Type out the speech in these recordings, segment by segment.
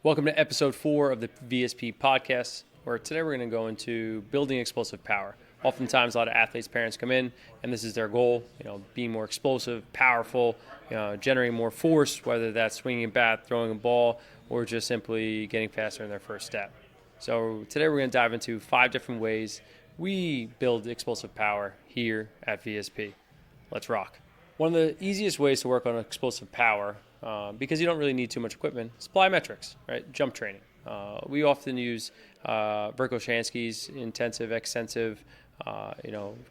Welcome to episode 4 of the VSP podcast, where today we're going to go into building explosive power. Oftentimes, a lot of athletes' parents come in, and this is their goal, being more explosive, powerful, generating more force, whether that's swinging a bat, throwing a ball, or just simply getting faster in their first step. So today we're going to dive into 5 different ways we build explosive power here at VSP. Let's rock. One of the easiest ways to work on explosive power, because you don't really need too much equipment, is plyometrics, right? Jump training. We often use Verkhoshansky's intensive, extensive,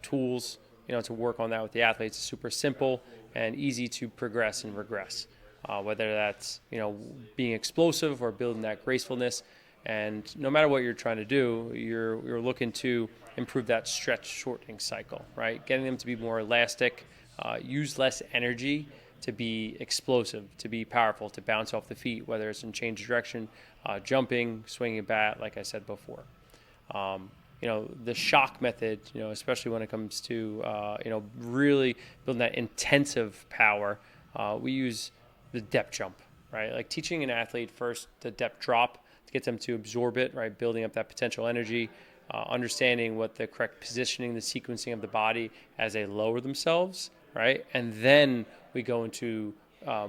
tools, to work on that with the athletes. It's super simple and easy to progress and regress, whether that's, being explosive or building that gracefulness. And no matter what you're trying to do, you're looking to improve that stretch shortening cycle, right? Getting them to be more elastic, use less energy to be explosive, to be powerful, to bounce off the feet, whether it's in change of direction, jumping, swinging a bat, like I said before. The shock method, especially when it comes to, really building that intensive power, we use the depth jump, right? Like teaching an athlete first the depth drop to get them to absorb it, right? Building up that potential energy, understanding what the correct positioning, the sequencing of the body as they lower themselves, right? And then we go into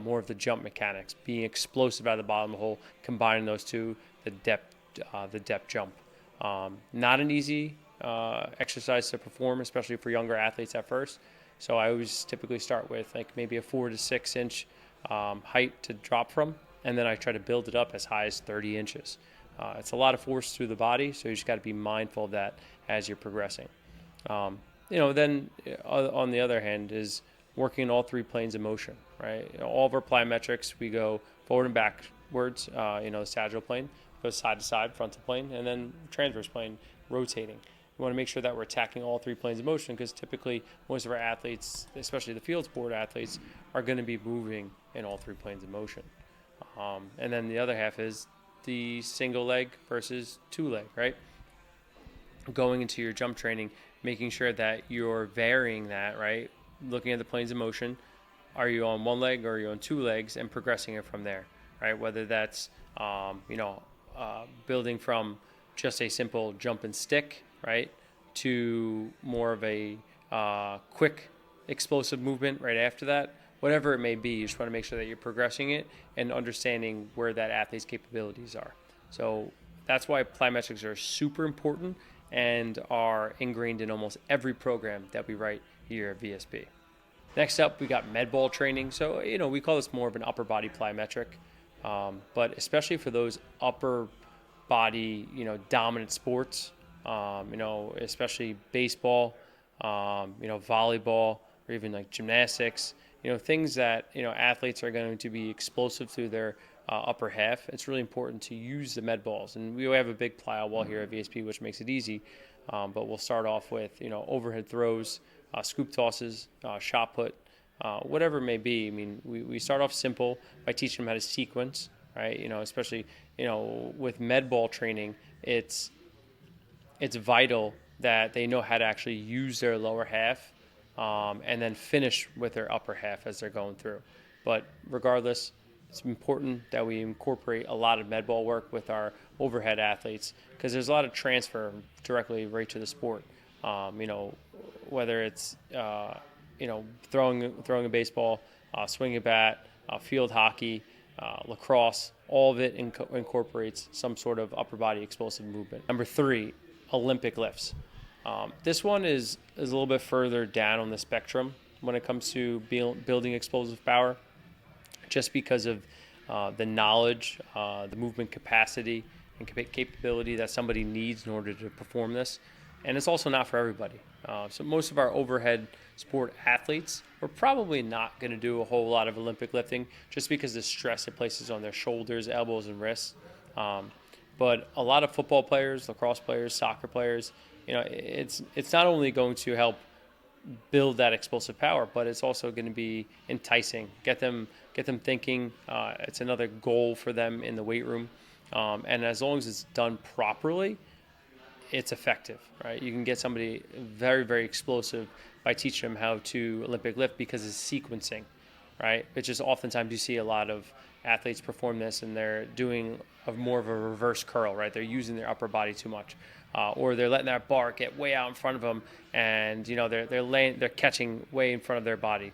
more of the jump mechanics, being explosive out of the bottom of the hole, combining those two, the depth jump. Not an easy exercise to perform, especially for younger athletes at first. So I always typically start with like maybe a 4 to 6 inch height to drop from, and then I try to build it up as high as 30 inches. It's a lot of force through the body, so you just got to be mindful of that as you're progressing. Then on the other hand is working in all 3 planes of motion, right? All of our plyometrics, we go forward and backwards, the sagittal plane goes side to side, frontal plane, and then transverse plane rotating. We want to make sure that we're attacking all 3 planes of motion because typically most of our athletes, especially the field sport athletes, are going to be moving in all 3 planes of motion. And then the other half is the single leg versus 2 leg, right? Going into your jump training, making sure that you're varying that, right? Looking at the planes of motion, are you on 1 leg or are you on 2 legs, and progressing it from there, right? Whether that's, building from just a simple jump and stick, right, to more of a quick explosive movement right after that. Whatever it may be, you just want to make sure that you're progressing it and understanding where that athlete's capabilities are. So that's why plyometrics are super important and are ingrained in almost every program that we write here at VSP. Next up, we got med ball training. So, we call this more of an upper body plyometric, but especially for those upper body, dominant sports, especially baseball, volleyball, or even like gymnastics, things that, athletes are going to be explosive through their upper half. It's really important to use the med balls. And we have a big plyo wall here at VSP, which makes it easy. But we'll start off with, overhead throws, scoop tosses, shot put, whatever it may be. I mean, we start off simple by teaching them how to sequence, right? Especially, with med ball training, it's vital that they know how to actually use their lower half and then finish with their upper half as they're going through. But regardless, it's important that we incorporate a lot of med ball work with our overhead athletes because there's a lot of transfer directly right to the sport. Whether it's throwing a baseball, swinging a bat, field hockey, lacrosse, all of it incorporates some sort of upper body explosive movement. Number 3, Olympic lifts. This one is a little bit further down on the spectrum when it comes to building explosive power, just because of the knowledge, the movement capacity, and capability that somebody needs in order to perform this. And it's also not for everybody. So most of our overhead sport athletes are probably not going to do a whole lot of Olympic lifting just because of the stress it places on their shoulders, elbows, and wrists. But a lot of football players, lacrosse players, soccer players, it's not only going to help build that explosive power, but it's also going to be enticing, get them thinking. It's another goal for them in the weight room. And as long as it's done properly, it's effective, right? You can get somebody very, very explosive by teaching them how to Olympic lift because it's sequencing, right? It's just oftentimes you see a lot of athletes perform this and they're doing more of a reverse curl, right? They're using their upper body too much, or they're letting that bar get way out in front of them, and they're catching way in front of their body,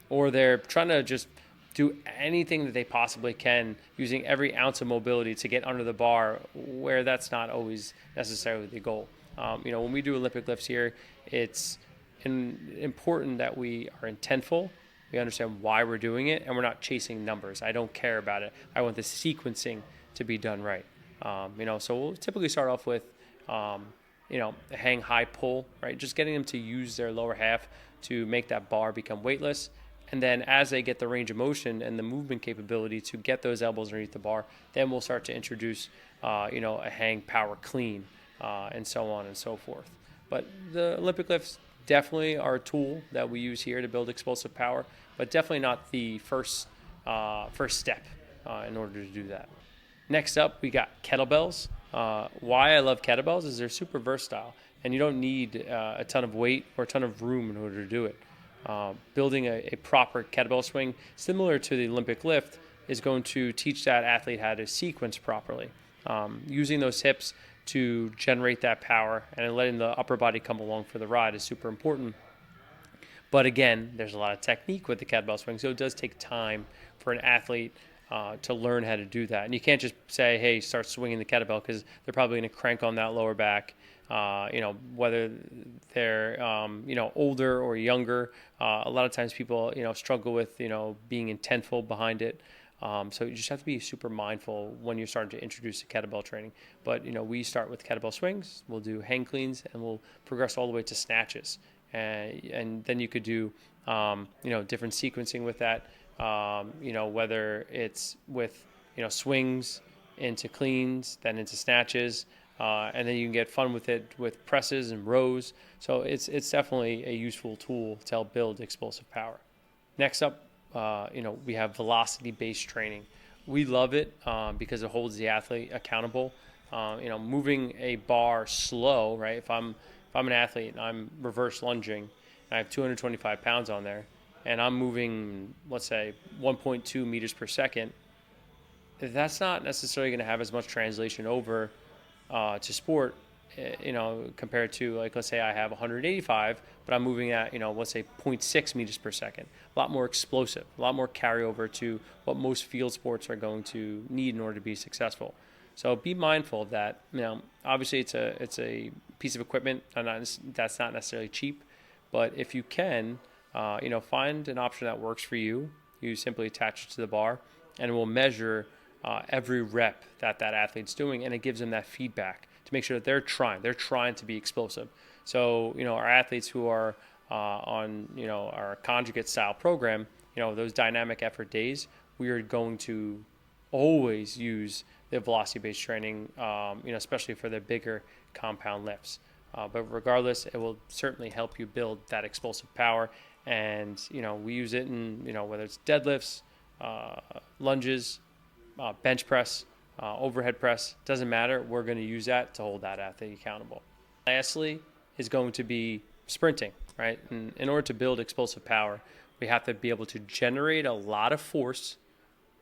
or they're trying to just do anything that they possibly can using every ounce of mobility to get under the bar, where that's not always necessarily the goal. When we do Olympic lifts here, it's important that we are intentful. We understand why we're doing it, and we're not chasing numbers. I don't care about it. I want the sequencing to be done right. So we'll typically start off with, a hang high pull, right? Just getting them to use their lower half to make that bar become weightless. And then as they get the range of motion and the movement capability to get those elbows underneath the bar, then we'll start to introduce, a hang power clean, and so on and so forth. But the Olympic lifts definitely are a tool that we use here to build explosive power, but definitely not the first step in order to do that. Next up, we got kettlebells. Why I love kettlebells is they're super versatile, and you don't need a ton of weight or a ton of room in order to do it. Building a proper kettlebell swing, similar to the Olympic lift, is going to teach that athlete how to sequence properly. Using those hips to generate that power and letting the upper body come along for the ride is super important. But again, there's a lot of technique with the kettlebell swing, so it does take time for an athlete to learn how to do that. And you can't just say, hey, start swinging the kettlebell, because they're probably going to crank on that lower back. Whether they're, older or younger. A lot of times people, struggle with, being intentful behind it. So you just have to be super mindful when you're starting to introduce the kettlebell training. But, we start with kettlebell swings, we'll do hang cleans, and we'll progress all the way to snatches. And then you could do, different sequencing with that, whether it's with, swings into cleans, then into snatches, and then you can get fun with it with presses and rows. So it's definitely a useful tool to help build explosive power. Next up, we have velocity-based training. We love it because it holds the athlete accountable. Moving a bar slow, right? If I'm an athlete and I'm reverse lunging, and I have 225 pounds on there, and I'm moving, let's say, 1.2 meters per second, that's not necessarily going to have as much translation over to sport, compared to, like, let's say I have 185, but I'm moving at, let's say 0.6 meters per second. A lot more explosive, a lot more carryover to what most field sports are going to need in order to be successful. So be mindful of that. Obviously it's a piece of equipment, and that's not necessarily cheap, but if you can, find an option that works for you. You simply attach it to the bar, and it will measure every rep that athlete's doing, and it gives them that feedback to make sure that they're trying to be explosive. So, our athletes who are on, our conjugate style program, those dynamic effort days, we are going to always use the velocity-based training, especially for the bigger compound lifts. But regardless, it will certainly help you build that explosive power. And, we use it in, whether it's deadlifts, lunges, bench press, overhead press, doesn't matter. We're going to use that to hold that athlete accountable. Lastly is going to be sprinting, right? And in order to build explosive power, we have to be able to generate a lot of force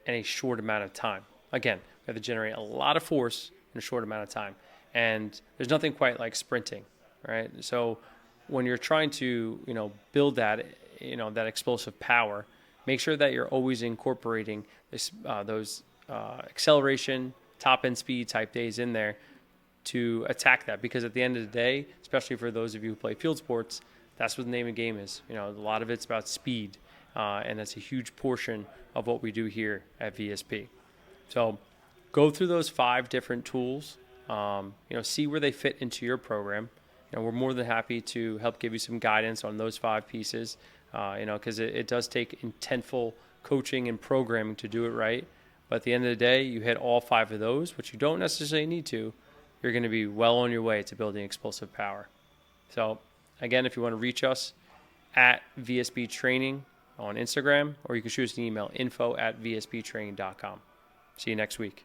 in a short amount of time. Again, we have to generate a lot of force in a short amount of time. And there's nothing quite like sprinting, right? So when you're trying to, build that, that explosive power, make sure that you're always incorporating those acceleration, top end speed type days in there to attack that, because at the end of the day, especially for those of you who play field sports, that's what the name of the game is. A lot of it's about speed, and that's a huge portion of what we do here at VSP. So go through those 5 different tools, see where they fit into your program. We're more than happy to help give you some guidance on those 5 pieces, because it does take intentful coaching and programming to do it right. But at the end of the day, you hit all 5 of those, which you don't necessarily need to. You're going to be well on your way to building explosive power. So again, if you want to reach us at VSP Training on Instagram, or you can shoot us an email, info@vsptraining.com. See you next week.